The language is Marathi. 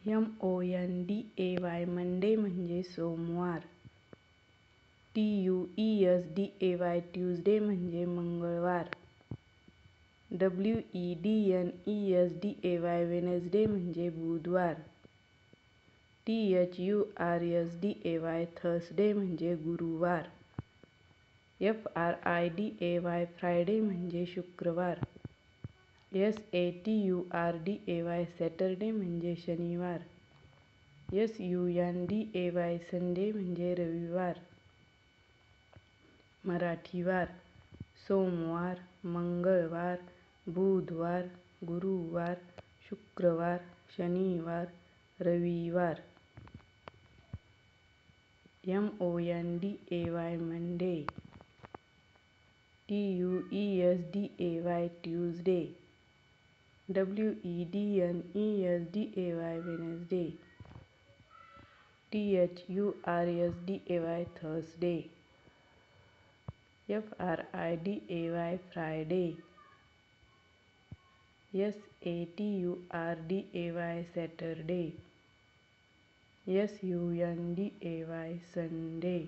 MONDAY मंडे म्हणजे सोमवार. TUESDAY ट्यूजडे म्हणजे मंगळवार. WEDNESDAY वेनसडे म्हणजे बुधवार. THURSDAY थर्सडे म्हणजे गुरुवार. FRIDAY फ्रायडे म्हणजे शुक्रवार. SATURDAY सॅटरडे म्हणजे शनिवार. SUNDAY संडे म्हणजे रविवार. मराठीवार: सोमवार, मंगळवार, बुधवार, गुरुवार, शुक्रवार, शनिवार, रविवार. MONDAY Monday. TUESDAY Tuesday. WEDNESDAY Wednesday. THURSDAY Thursday. FRIDAY Friday. SATURDAY Saturday. SUNDAY Sunday.